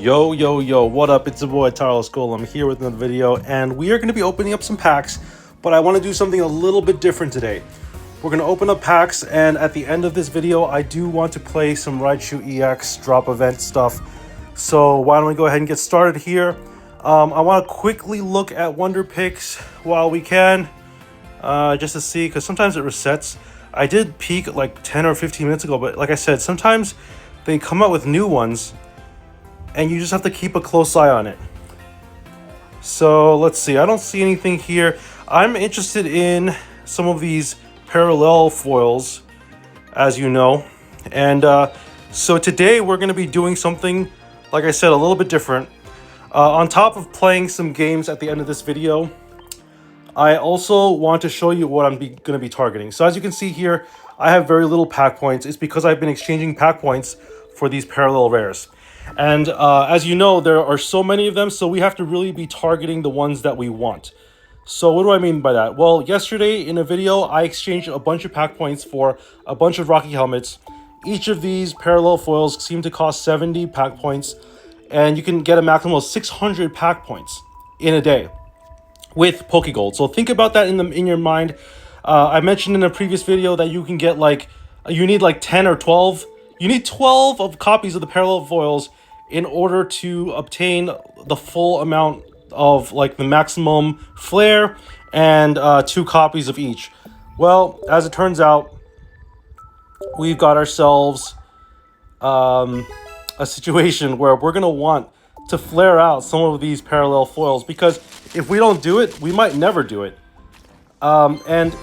Yo, what up? It's your boy Taro Skull. I'm here with another video, and we are going to be opening up some packs, but I want to do something a little bit different today. We're going to open up packs, and at the end of this video, I do want to play some Raichu EX drop event stuff. So why don't we go ahead and get started here? I want to quickly look at Wonder Picks while we can, just to see, because sometimes it resets. I did peek like 10 or 15 minutes ago, but like I said, sometimes they come out with new ones, and you just have to keep a close eye on it. So let's see. I don't see anything here. I'm interested in some of these parallel foils, as you know. And so today we're going to be doing something, like I said, a little bit different. On top of playing some games at the end of this video, I also want to show you what I'm going to be targeting. So as you can see here, I have very little pack points. It's because I've been exchanging pack points for these parallel rares. And as you know, there are so many of them, so we have to really be targeting the ones that we want. So what do I mean by that? Well, yesterday in a video, I exchanged a bunch of pack points for a bunch of Rocky helmets. Each of these parallel foils seem to cost 70 pack points, and you can get a maximum of 600 pack points in a day with Pokegold. So think about that in your mind. I mentioned in a previous video that you can get you need like 10 or 12. You need 12 of copies of the parallel foils in order to obtain the full amount of like the maximum flair and 2 copies of each. Well, as it turns out, we've got ourselves a situation where we're going to want to flare out some of these parallel foils, because if we don't do it, we might never do it. And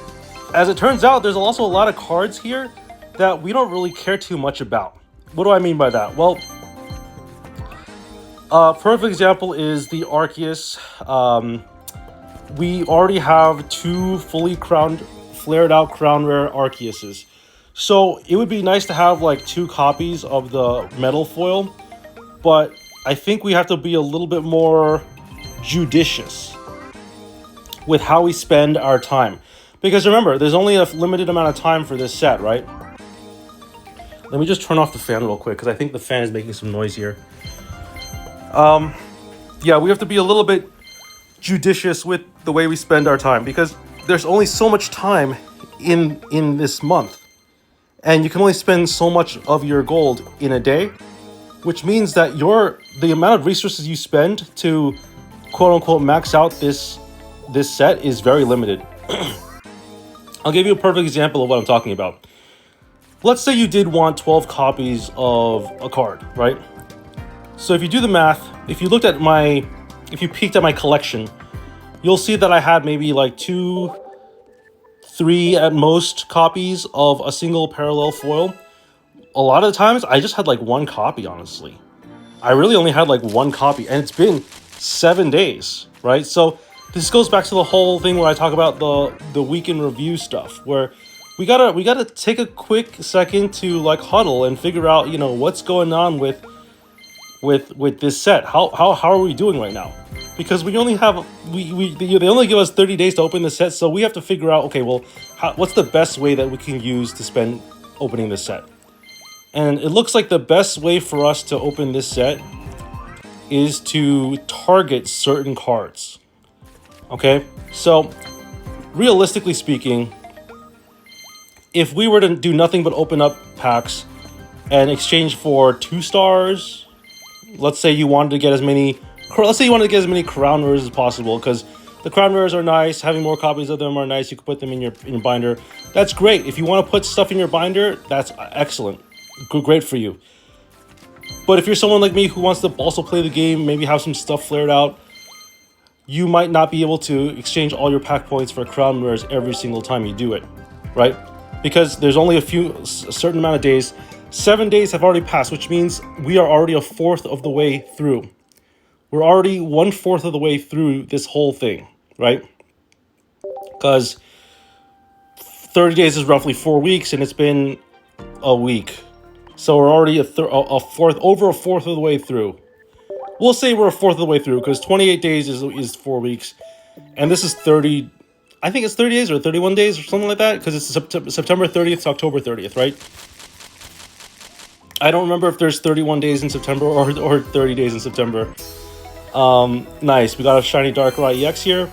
as it turns out, there's also a lot of cards here that we don't really care too much about. What do I mean by that? Well, perfect example is the Arceus. We already have 2 fully flared out crown rare Arceuses. So it would be nice to have like 2 copies of the metal foil, but I think we have to be a little bit more judicious with how we spend our time. Because remember, there's only a limited amount of time for this set, right? Let me just turn off the fan real quick, because I think the fan is making some noise here. Yeah, we have to be a little bit judicious with the way we spend our time, because there's only so much time in this month. And you can only spend so much of your gold in a day, which means that the amount of resources you spend to quote-unquote max out this set is very limited. I'll give you a perfect example of what I'm talking about. Let's say you did want 12 copies of a card, right? So if you do the math, if you peeked at my collection, you'll see that I had maybe like 2, 3 at most copies of a single parallel foil. A lot of the times, I just had like 1 copy, honestly. I really only had like 1 copy, and it's been 7 days, right? So this goes back to the whole thing where I talk about the week in review stuff, where we gotta take a quick second to like huddle and figure out, you know, what's going on with this set. How are we doing right now? Because we only have they only give us 30 days to open the set, so we have to figure out, okay, well, what's the best way that we can use to spend opening this set? And it looks like the best way for us to open this set is to target certain cards. Okay, so realistically speaking, if we were to do nothing but open up packs and exchange for 2 stars, let's say you wanted to get as many crown rares as possible, because the crown rares are nice. Having more copies of them are nice. You can put them in your binder. That's great. If you want to put stuff in your binder, that's excellent. Great for you. But if you're someone like me who wants to also play the game, maybe have some stuff flared out, you might not be able to exchange all your pack points for crown rares every single time you do it, right? Because there's only a certain amount of days. 7 days have already passed, which means we are already 1/4 of the way through. We're already 1/4 of the way through this whole thing, right? Because 30 days is roughly 4 weeks, and it's been a week. So we're already over a fourth of the way through. We'll say we're 1/4 of the way through, because 28 days is 4 weeks, and this is 30. I think it's 30 days or 31 days or something like that, because it's September 30th to October 30th, right? I don't remember if there's 31 days in September or 30 days in September. Nice. We got a shiny Raichu EX here.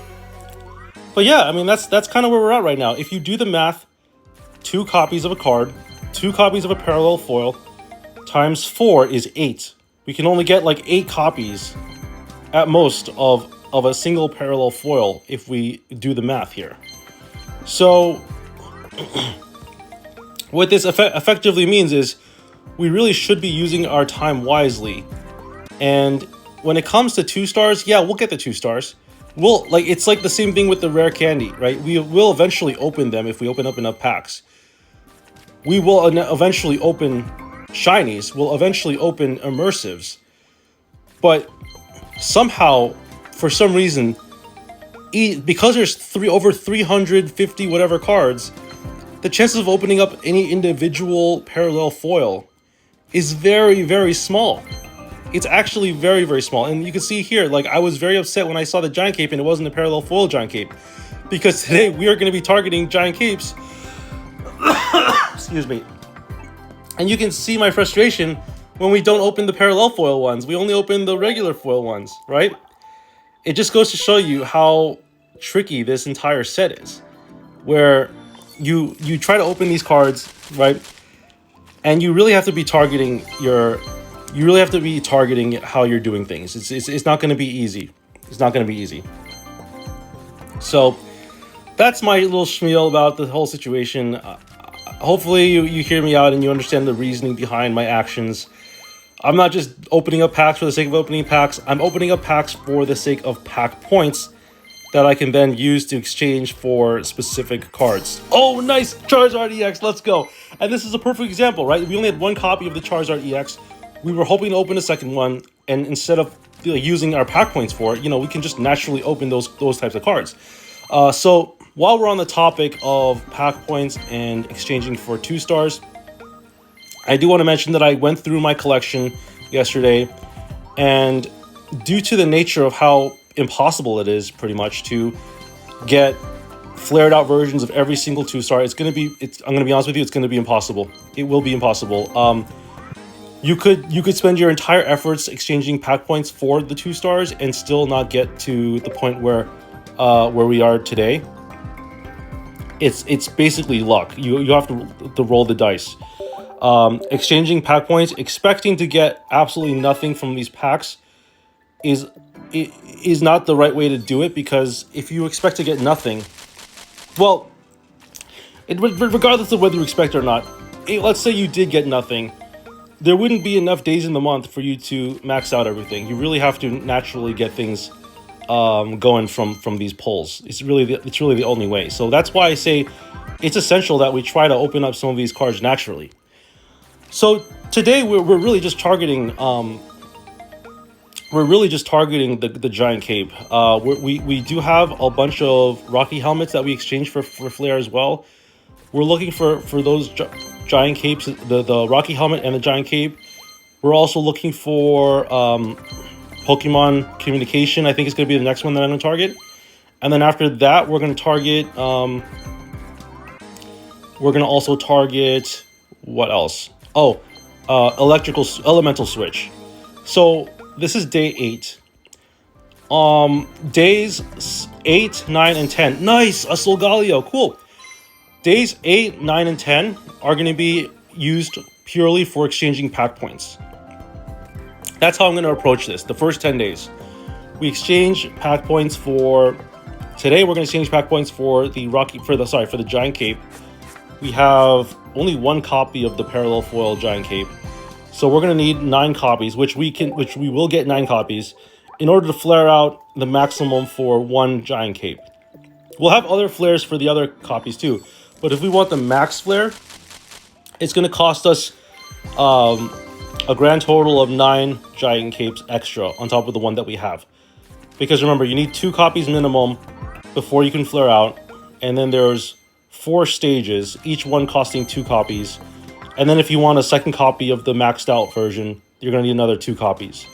But yeah, I mean, that's kind of where we're at right now. If you do the math, 2 copies of a card, 2 copies of a parallel foil, times 4 is 8. We can only get like 8 copies at most of a single parallel foil if we do the math here. So what this effectively means is we really should be using our time wisely. And when it comes to 2 stars, yeah, we'll get the 2 stars. It's like the same thing with the rare candy, right? We will eventually open them if we open up enough packs. We will eventually open shinies. We'll eventually open immersives. But somehow, for some reason, because there's over 350 whatever cards, the chances of opening up any individual parallel foil is very, very small. It's actually very, very small. And you can see here, like, I was very upset when I saw the Giant Cape and it wasn't a parallel foil Giant Cape. Because today we are going to be targeting Giant Capes. Excuse me. And you can see my frustration when we don't open the parallel foil ones. We only open the regular foil ones, right? It just goes to show you how tricky this entire set is. Where you try to open these cards, right? And you really have to be targeting how you're doing things. It's not going to be easy. It's not going to be easy. So that's my little spiel about the whole situation. Hopefully you hear me out and you understand the reasoning behind my actions. I'm not just opening up packs for the sake of opening packs. I'm opening up packs for the sake of pack points that I can then use to exchange for specific cards. Oh, nice! Charizard EX, let's go! And this is a perfect example, right? We only had 1 copy of the Charizard EX. We were hoping to open a second one, and instead of using our pack points for it, we can just naturally open those types of cards. So while we're on the topic of pack points and exchanging for 2 stars, I do want to mention that I went through my collection yesterday, and due to the nature of how impossible it is pretty much to get flared out versions of every single 2-star, I'm going to be honest with you, it's going to be impossible. It will be impossible. You could spend your entire efforts exchanging pack points for the 2 stars and still not get to the point where we are today. It's basically luck. You have to roll the dice. Exchanging pack points, expecting to get absolutely nothing from these packs is not the right way to do it, because if you expect to get nothing, well, regardless of whether you expect it or not, let's say you did get nothing, there wouldn't be enough days in the month for you to max out everything. You really have to naturally get things going from these pulls. It's really the only way. So that's why I say it's essential that we try to open up some of these cards naturally. So today we're really just targeting the Giant Cape. We do have a bunch of Rocky helmets that we exchange for flair as well. We're looking for those Giant Capes, the Rocky helmet and the Giant Cape. We're also looking for Pokemon Communication. I think it's going to be the next one that I'm going to target. And then after that, we're going to target... we're going to also target... What else? Oh, Elemental Switch. So this is day 8. Days 8, 9, and 10. Nice! A Solgaleo. Cool. Days 8, 9, and 10 are going to be used purely for exchanging pack points. That's how I'm going to approach this. The first 10 days. We exchange pack points for... Today we're going to exchange pack points for the Giant Cape. We have only 1 copy of the parallel foil Giant Cape. So we're going to need 9 copies, which we will get 9 copies in order to flare out the maximum for 1 Giant Cape. We'll have other flares for the other copies too, but if we want the max flare, it's going to cost us a grand total of 9 Giant Capes extra on top of the one that we have. Because remember, you need 2 copies minimum before you can flare out, and then there's 4 stages, each one costing 2 copies. And then if you want a second copy of the maxed out version, you're going to need another 2 copies.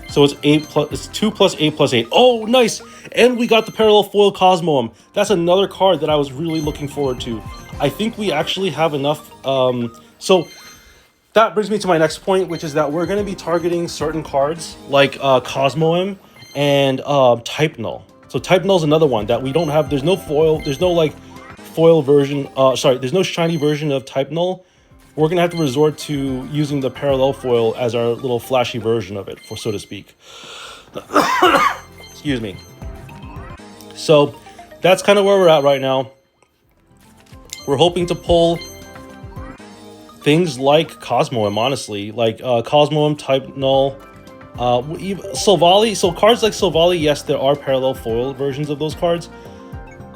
So it's 2 plus 8 plus 8. Oh, nice! And we got the parallel foil Cosmoem. That's another card that I was really looking forward to. I think we actually have enough. So that brings me to my next point, which is that we're going to be targeting certain cards like Cosmoem and Type Null. So Type Null is another one that we don't have. There's no foil. There's no like foil version. Sorry, there's no shiny version of Type Null. We're going to have to resort to using the parallel foil as our little flashy version of it, for so to speak. Excuse me. So that's kind of where we're at right now. We're hoping to pull things like Cosmoem, honestly, like Cosmoem, Type Null, Silvally. So cards like Silvally, yes, there are parallel foil versions of those cards,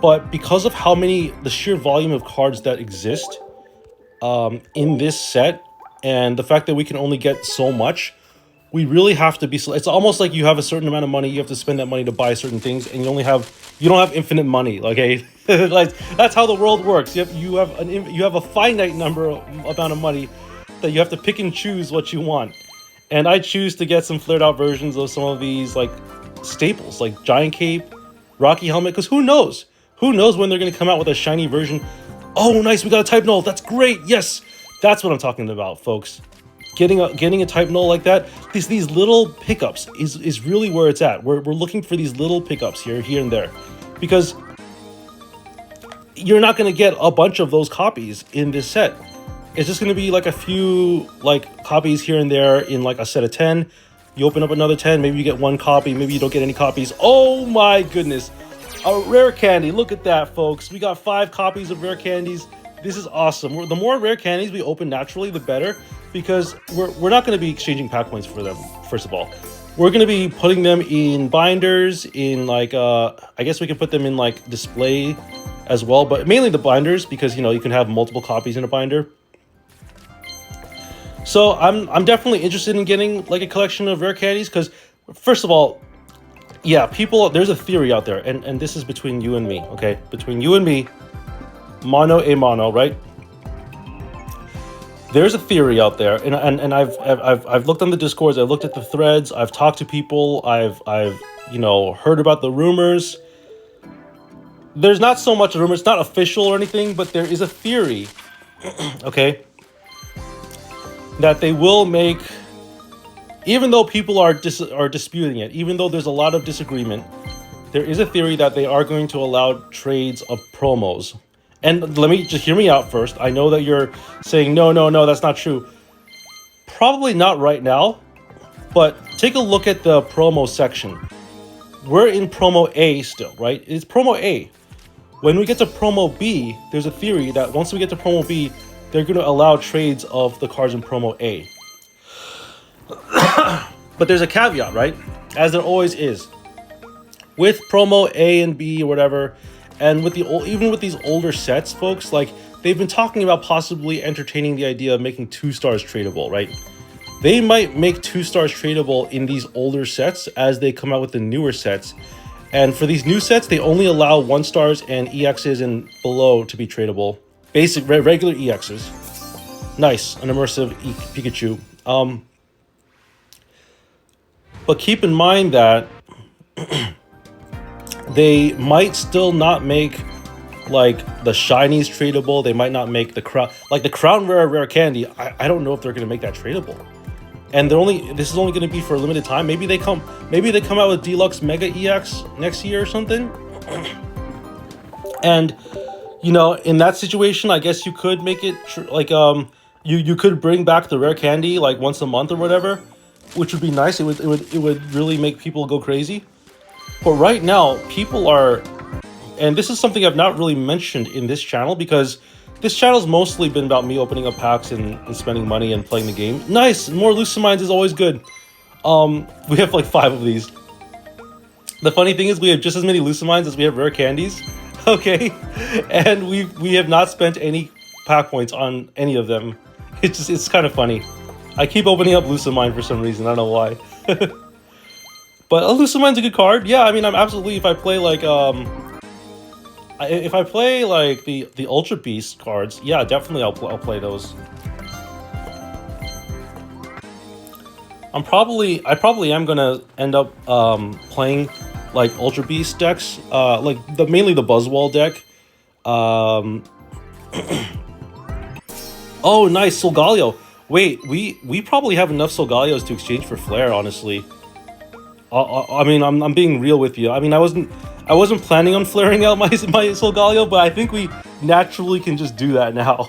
but because of the sheer volume of cards that exist in this set, and the fact that we can only get so much, we really have to be. It's almost like you have a certain amount of money, you have to spend that money to buy certain things, and you don't have infinite money. Okay, like that's how the world works. You have a finite amount of money that you have to pick and choose what you want. And I choose to get some flared out versions of some of these like staples, like Giant Cape, Rocky Helmet, because who knows? Who knows when they're going to come out with a shiny version? Oh, nice, we got a Type Null. That's great. Yes, that's what I'm talking about, folks. Getting a Type Null like that, these little pickups is really where it's at. We're looking for these little pickups here and there, because you're not going to get a bunch of those copies in this set. It's just going to be like a few like copies here and there in like a set of 10. You open up another 10, maybe you get one copy, maybe you don't get any copies. Oh my goodness, a rare candy. Look at that, folks. We got 5 copies of rare candies. This is awesome. The more rare candies we open naturally, the better, because we're not going to be exchanging pack points for them. First of all, we're going to be putting them in binders, in like I guess we can put them in like display as well, but mainly the binders, because you can have multiple copies in a binder. So I'm definitely interested in getting like a collection of rare candies, because first of all, yeah, there's a theory out there, and this is between you and me, okay? Between you and me, mano a mano, right? There's a theory out there, and I've looked on the Discords, I've looked at the threads, I've talked to people, I've heard about the rumors. There's not so much rumors, it's not official or anything, but there is a theory, okay, that they will make, even though people are disputing it, even though there's a lot of disagreement, there is a theory that they are going to allow trades of promos. And let me just hear me out first. I know that you're saying, no, that's not true. Probably not right now, but take a look at the promo section. We're in promo A still, right? It's promo A. When we get to promo B, there's a theory that once we get to promo B, they're going to allow trades of the cards in promo A. But there's a caveat, right? As there always is. With promo A and B or whatever, and with even with these older sets, folks, like they've been talking about possibly entertaining the idea of making 2 stars tradable, right? They might make 2 stars tradable in these older sets as they come out with the newer sets. And for these new sets, they only allow 1 stars and EXs and below to be tradable. Basic, regular EXs. Nice, an immersive Pikachu. But keep in mind that they might still not make like the shinies tradable. They might not make the crown, like the crown rare candy. I don't know if they're going to make that tradable. And this is only going to be for a limited time. Maybe they come out with Deluxe Mega EX next year or something. And in that situation, I guess you could make it you could bring back the rare candy like once a month or whatever, which would be nice. It would really make people go crazy. But right now, people are, and this is something I've not really mentioned in this channel, because this channel's mostly been about me opening up packs and spending money and playing the game. Nice, more Lucamines is always good. We have like 5 of these. The funny thing is we have just as many Lucamines as we have rare candies. Okay, and we have not spent any pack points on any of them. It's kind of funny. I keep opening up Lucamine for some reason. I don't know why. But a Lucamine's a good card. Yeah, I mean, I'm absolutely, if I play like the Ultra Beast cards, yeah, definitely I'll play those. I probably am gonna end up playing like Ultra Beast decks, mainly the Buzzwall deck. Oh, nice, Solgaleo. Wait, we probably have enough Solgalios to exchange for Flair, honestly. I mean, I'm being real with you. I mean, I wasn't planning on flaring out my Solgaleo, but I think we naturally can just do that now.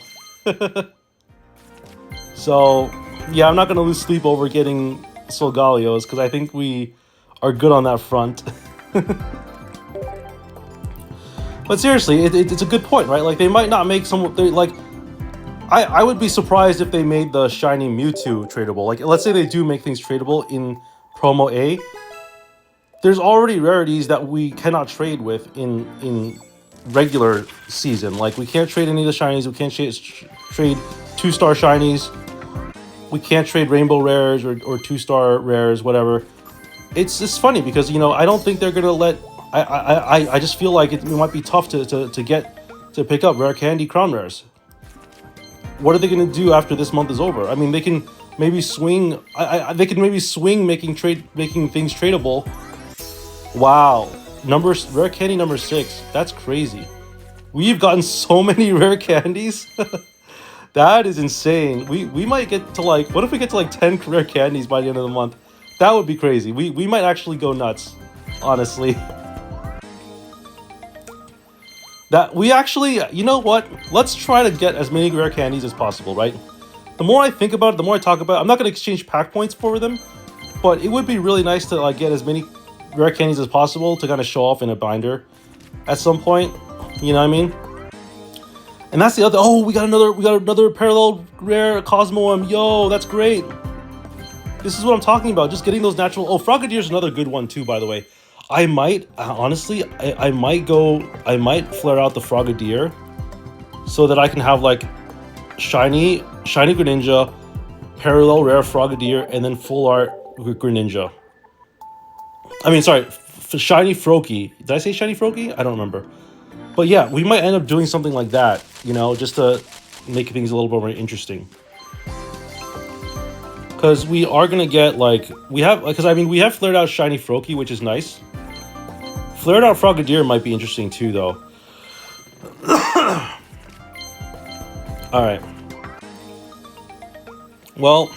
So, yeah, I'm not gonna lose sleep over getting Solgalios because I think we are good on that front. But seriously, it's a good point, right? Like, they might not make some. Like, I would be surprised if they made the shiny Mewtwo tradable. Like, let's say they do make things tradable in Promo A. There's already rarities that we cannot trade with in regular season. Like, we can't trade any of the shinies. We can't trade 2-star shinies. We can't trade rainbow rares or 2-star rares, whatever. It's just funny because, you know, I don't think they're gonna let. I just feel like it might be tough to pick up rare candy crown rares. What are they gonna do after this month is over? I mean, they can maybe swing. They can maybe swing making things tradable. Wow, rare candy number 6. That's crazy. We've gotten so many rare candies. That is insane. We might get to like. What if we get to like 10 rare candies by the end of the month? That would be crazy. We might actually go nuts, honestly. That we actually, you know what? Let's try to get as many rare candies as possible, right? The more I think about it, the more I talk about it, I'm not going to exchange pack points for them, but it would be really nice to like get as many rare candies as possible to kind of show off in a binder at some point. You know what I mean? And that's the other. Oh, we got another parallel rare Cosmoem. Yo, that's great. This is what I'm talking about. Just getting those natural. Oh, Frogadier is another good one too, by the way. I might, honestly, I might flare out the Frogadier so that I can have like shiny Greninja, parallel rare Frogadier, and then full art Greninja. I mean, sorry, shiny Froakie. Did I say shiny Froakie? I don't remember. But yeah, we might end up doing something like that, you know, just to make things a little bit more interesting. Because we are gonna get like we have flared out shiny Froakie, which is nice. Flared out Frogadier might be interesting too, though. All right. Well,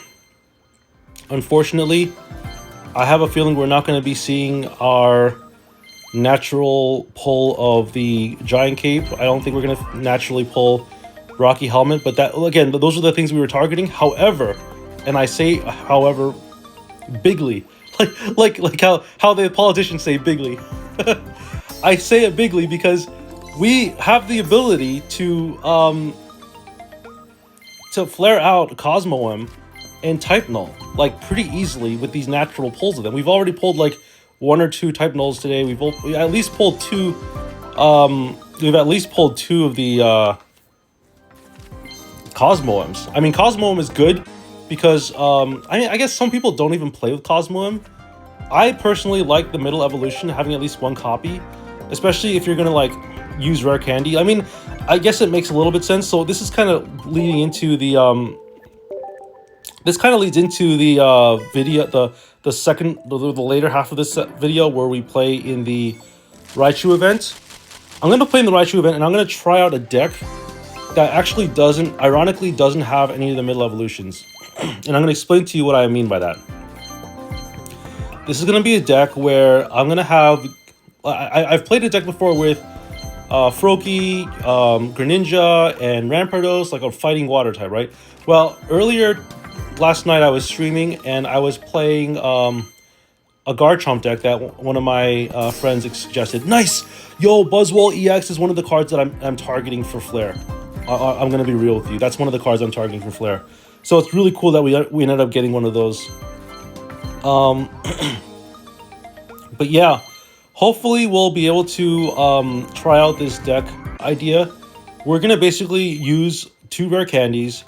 unfortunately, I have a feeling we're not going to be seeing our natural pull of the Giant Cape. I don't think we're going to naturally pull Rocky Helmet, but that again, those are the things we were targeting. However, and I say however bigly, like how the politicians say bigly. I say it bigly because we have the ability to flare out Cosmoem and Type Null like pretty easily with these natural pulls of them. We've already pulled like 1 or 2 Type Nulls today. We at least pulled 2. We've at least pulled 2 of the Cosmoems. I mean, Cosmoem is good because I guess some people don't even play with Cosmoem. I personally like the middle evolution, having at least 1 copy, especially if you're gonna like use rare candy. I mean, I guess it makes a little bit sense. So this is kind of leading into the video, the later half of this video where we play in the Raichu event. I'm gonna play in the Raichu event, and I'm gonna try out a deck that actually ironically doesn't have any of the middle evolutions, and I'm gonna explain to you what I mean by that. This is going to be a deck where I'm going to have... I've played a deck before with Froakie, Greninja, and Rampardos, like a fighting water type, right? Well, earlier last night I was streaming and I was playing a Garchomp deck that one of my friends suggested. Nice! Yo, Buzzwole EX is one of the cards that I'm targeting for Flair. I'm going to be real with you. That's one of the cards I'm targeting for Flair. So it's really cool that we ended up getting one of those. But yeah, hopefully we'll be able to try out this deck idea. We're gonna basically use 2 rare candies.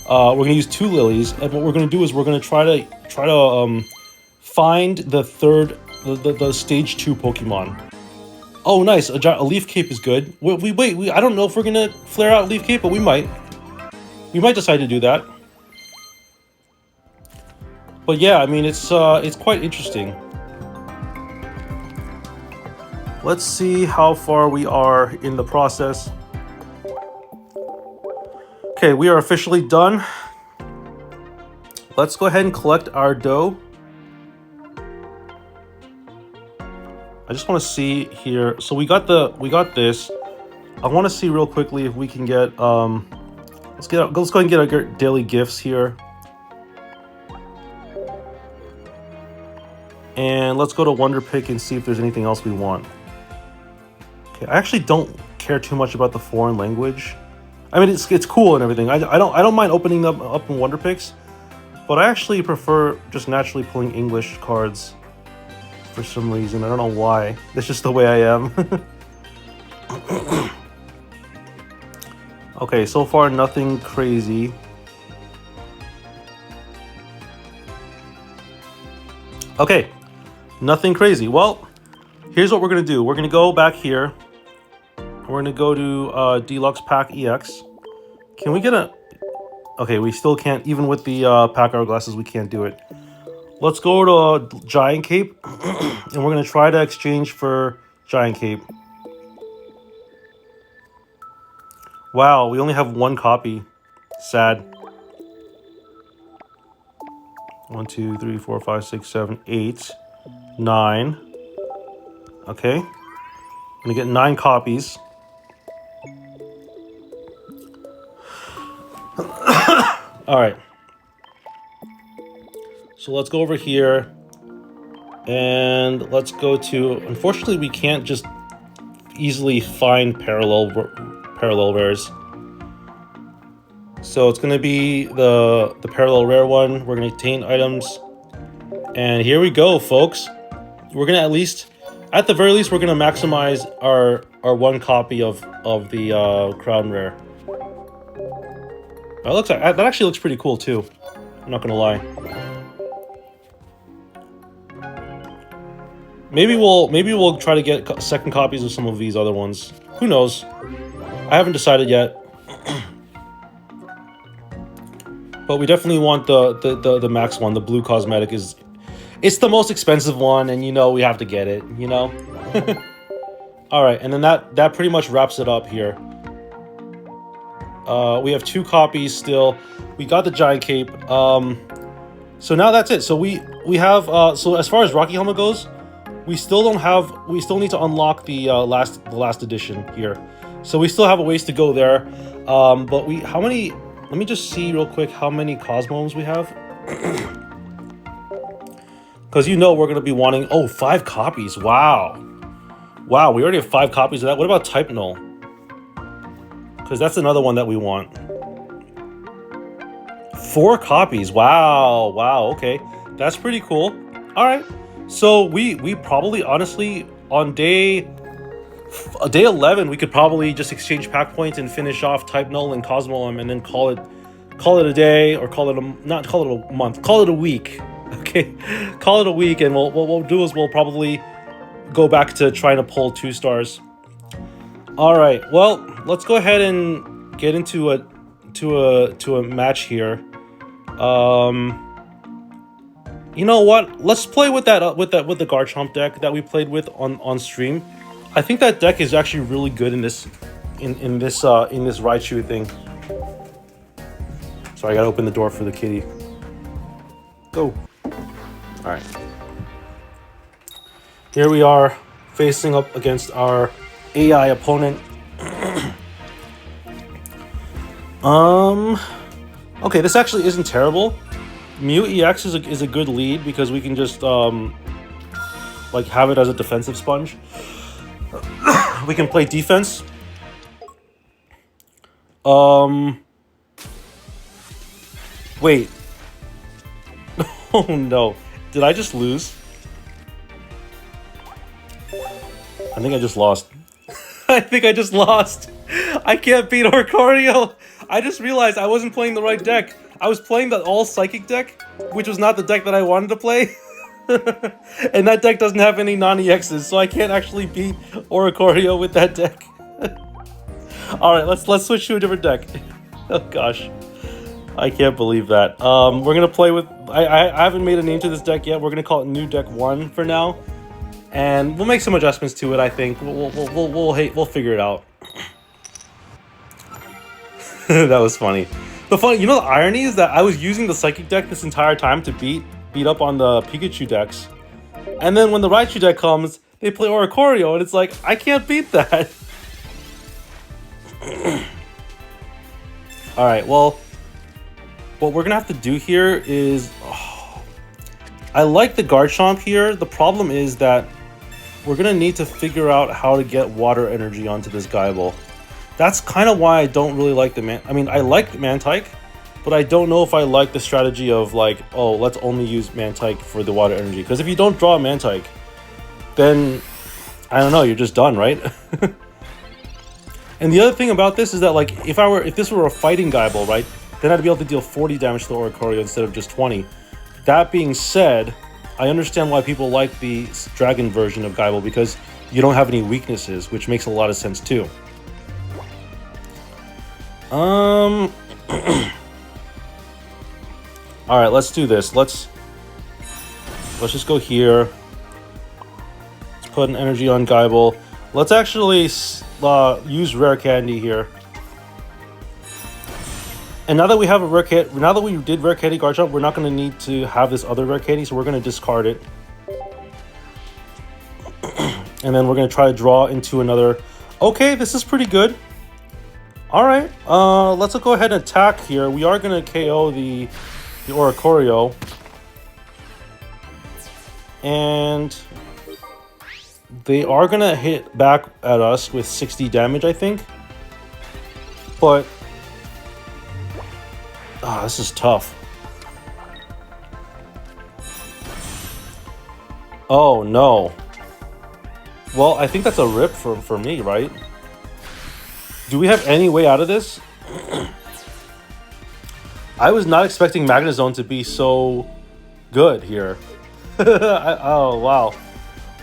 We're gonna use 2 lilies, and what we're gonna do is we're gonna try to find the the stage 2 Pokemon. Oh, nice! A Leaf Cape is good. Wait. I don't know if we're gonna flare out Leaf Cape, but we might. We might decide to do that. But yeah, I mean, it's quite interesting. Let's see how far we are in the process. Okay, we are officially done. let's go ahead and collect our dough. I just want to see here. So we got this. I want to see real quickly if we can get let's go ahead and get our daily gifts here. And let's go to Wonder Pick and see if there's anything else we want. Okay, I actually don't care too much about the foreign language. I mean, it's cool and everything. I don't mind opening them up in Wonder Picks, but I actually prefer just naturally pulling English cards for some reason. I don't know why. That's just the way I am. Okay, so far nothing crazy. Okay, nothing crazy. Well, here's what we're gonna do. We're gonna go back here. We're gonna go to Deluxe Pack EX. Can we get a... Okay, we still can't, even with the Pack Hourglasses, we can't do it. Let's go to Giant Cape, and we're gonna try to exchange for Giant Cape. Wow, we only have one copy. Sad. 1, 2, 3, 4, 5, 6, 7, 8, 9. Okay. I'm gonna get 9 copies. Alright. So let's go over here. And let's go to... Unfortunately, we can't just easily find parallel rares. So it's going to be the parallel rare one. We're going to obtain items. And here we go, folks. We're going to at the very least, we're going to maximize our one copy of the crown rare. That actually looks pretty cool too. I'm not going to lie. Maybe we'll try to get second copies of some of these other ones. Who knows? I haven't decided yet. But we definitely want the max one. The blue cosmetic it's the most expensive one, and you know we have to get it, you know? Alright, and then that pretty much wraps it up here. We have 2 copies still. We got the Giant Cape. So now that's it. So we have so as far as Rocky Helmet goes, we still need to unlock the last edition here. So we still have a ways to go there. But how many... Let me just see real quick how many Cosmoems we have. Because you know we're going to be wanting... Oh, 5 copies. Wow. Wow, we already have 5 copies of that. What about Type Null? Because that's another one that we want. 4 copies. Wow. Wow, okay. That's pretty cool. Alright. So we probably, honestly, on day 11, we could probably just exchange pack points and finish off Type Null and Cosmoem, and then call it a day, or not call it a month, call it a week. Okay, call it a week, and what we'll do is we'll probably go back to trying to pull 2 stars. All right, well, let's go ahead and get into a match here. You know what? Let's play with the Garchomp deck that we played with on stream. I think that deck is actually really good in this Raichu thing. Sorry, I gotta open the door for the kitty. Go. All right. Here we are, facing up against our AI opponent. Okay, this actually isn't terrible. Mew EX is a good lead because we can just like have it as a defensive sponge. We can play defense. Wait. Oh no. Did I just lose? I think I just lost. I think I just lost. I can't beat Oricorio. I just realized I wasn't playing the right deck. I was playing the all-psychic deck, which was not the deck that I wanted to play. And that deck doesn't have any non-EXs, so I can't actually beat Oricorio with that deck. Alright, let's switch to a different deck. Oh gosh. I can't believe that. We're gonna play with... I haven't made a name to this deck yet. We're gonna call it New Deck 1 for now. And we'll make some adjustments to it, I think. We'll figure it out. That was funny. The funny, the irony is that I was using the Psychic deck this entire time to beat up on the Pikachu decks. And then when the Raichu deck comes, they play Oricorio, and it's like, I can't beat that. Alright, well, what we're going to have to do here is... I like the Garchomp here. The problem is that we're going to need to figure out how to get water energy onto this Guyball. That's kind of why I don't really like the I like the Mantike, but I don't know if I like the strategy of like, oh, let's only use Mantike for the water energy. Because if you don't draw a Mantike, then, I don't know, you're just done, right? And the other thing about this is that, like, if this were a fighting Guyball, right, then I'd be able to deal 40 damage to the Oricorio instead of just 20. That being said, I understand why people like the dragon version of Guyball, because you don't have any weaknesses, which makes a lot of sense too. Alright, let's do this. Let's just go here. Let's put an energy on Guyball. Let's actually use Rare Candy here. And now that we have a Rare Candy, now that we did Rare Candy Garchomp, we're not going to need to have this other Rare Candy, so we're going to discard it. And then we're going to try to draw into another... Okay, this is pretty good. Alright, let's go ahead and attack here. We are going to KO the Oricorio. And they are going to hit back at us with 60 damage, I think. But... this is tough. Oh, no. Well, I think that's a rip for me, right? Do we have any way out of this? I was not expecting Magnezone to be so good here. Oh, wow.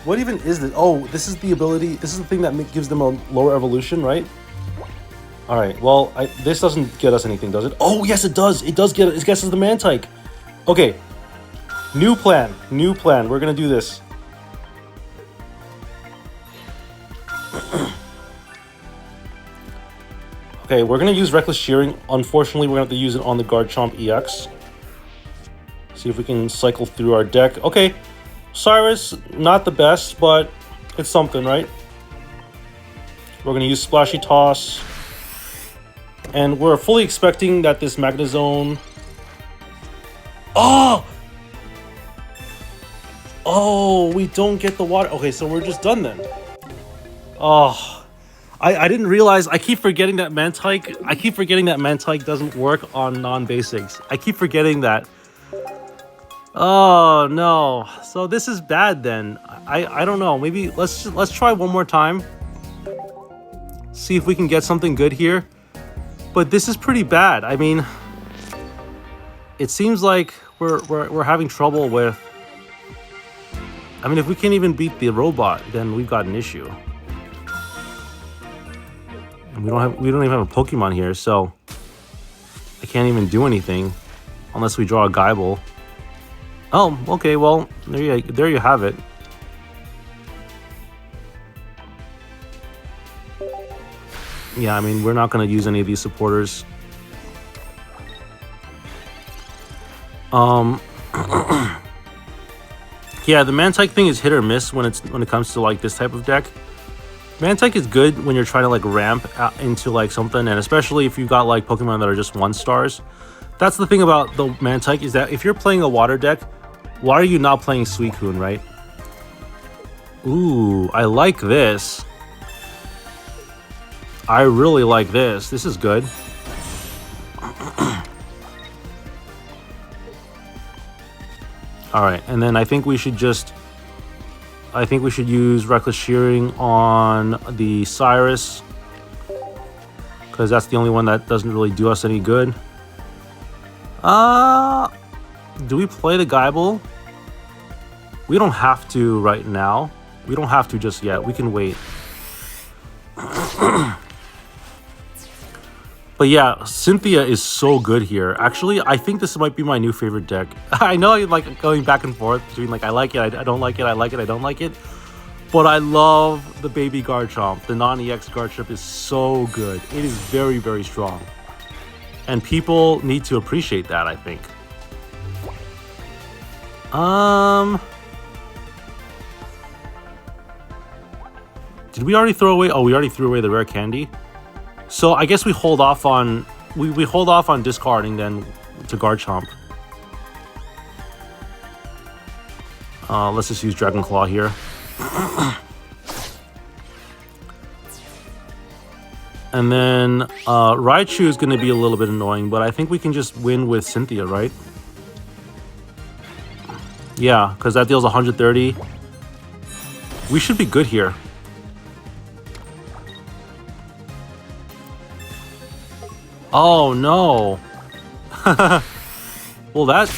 What even is this? Oh, this is the ability. This is the thing that gives them a lower evolution, right? Alright, well, this doesn't get us anything, does it? Oh, yes, it does. It does get it. It gets us the Mantike. Okay. New plan. New plan. We're going to do this. Okay, we're going to use Reckless Shearing. Unfortunately, we're going to have to use it on the Garchomp EX. See if we can cycle through our deck. Okay, Cyrus, not the best, but it's something, right? We're going to use Splashy Toss. And we're fully expecting that this Magnezone... Oh! Oh, we don't get the water. Okay, so we're just done then. Oh... I didn't realize, I keep forgetting that Mantike doesn't work on non-basics. I keep forgetting that. Oh no. So this is bad then. I don't know. Maybe let's try one more time. See if we can get something good here. But this is pretty bad. I mean, it seems like we're having trouble with... I mean, if we can't even beat the robot, then we've got an issue. We don't even have a Pokemon here, so I can't even do anything unless we draw a Guyball. Oh, okay, well, there you have it. Yeah, I mean, we're not going to use any of these supporters. Yeah, the Mantike thing is hit or miss when it comes to like this type of deck. Mantike is good when you're trying to like ramp out into like something, and especially if you've got like Pokemon that are just 1-stars. That's the thing about the Mantike, is that if you're playing a water deck, why are you not playing Suicune, right? Ooh, I like this. I really like this. This is good. Alright, and then I think we should use Reckless Shearing on the Cyrus, because that's the only one that doesn't really do us any good. Do we play the Guyball? We don't have to right now. We don't have to just yet. We can wait. But yeah, Cynthia is so good here. Actually, I think this might be my new favorite deck. I know I'm like going back and forth between like I like it, I don't like it, I like it, I don't like it. But I love the baby Garchomp. The non-EX Garchomp is so good. It is very, very strong. And people need to appreciate that, I think. Did we already throw away? Oh, we already threw away the rare candy. So I guess we hold off on we hold off on discarding then to Garchomp. Let's just use Dragon Claw here. And then Raichu is going to be a little bit annoying, but I think we can just win with Cynthia, right? Yeah, because that deals 130. We should be good here. Oh no. Well, that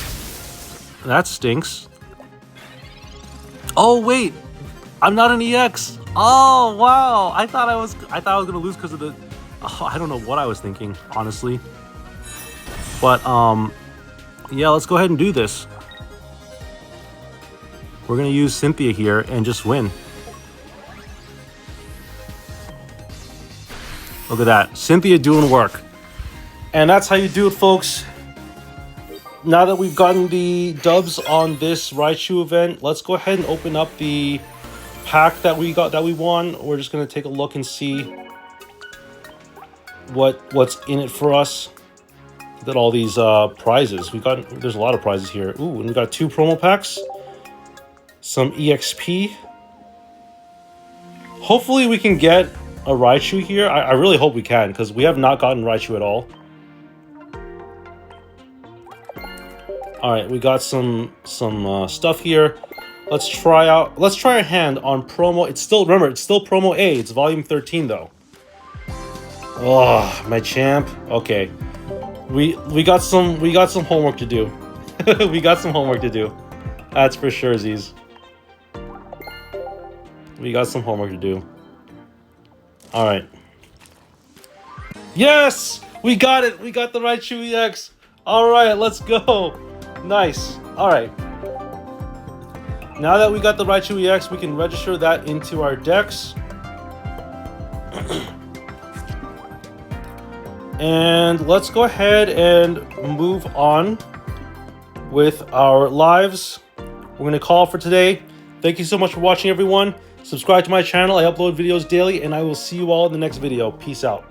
stinks. Oh wait, I'm not an EX. Oh wow, I thought I was gonna lose because of the. Oh, I don't know what I was thinking, honestly. But yeah, let's go ahead and do this. We're gonna use Cynthia here and just win. Look at that, Cynthia doing work. And that's how you do it, folks. Now that we've gotten the dubs on this Raichu event, let's go ahead and open up the pack that we won. We're just gonna take a look and see what's in it for us. Look at all these prizes. There's a lot of prizes here. Ooh, and we got 2 promo packs, some EXP. Hopefully we can get a Raichu here. I really hope we can, because we have not gotten Raichu at all. All right, we got some stuff here. Let's try our hand on promo. It's still promo A. It's volume 13 though. Oh, my champ. Okay, we got some homework to do. We got some homework to do. That's for sure, Z's. We got some homework to do. All right. Yes, we got it. We got the Raichu EX. All right, let's go. Nice. All right. Now that we got the Raichu EX, we can register that into our decks. And let's go ahead and move on with our lives. We're going to call for today. Thank you so much for watching, everyone. Subscribe to my channel. I upload videos daily, and I will see you all in the next video. Peace out.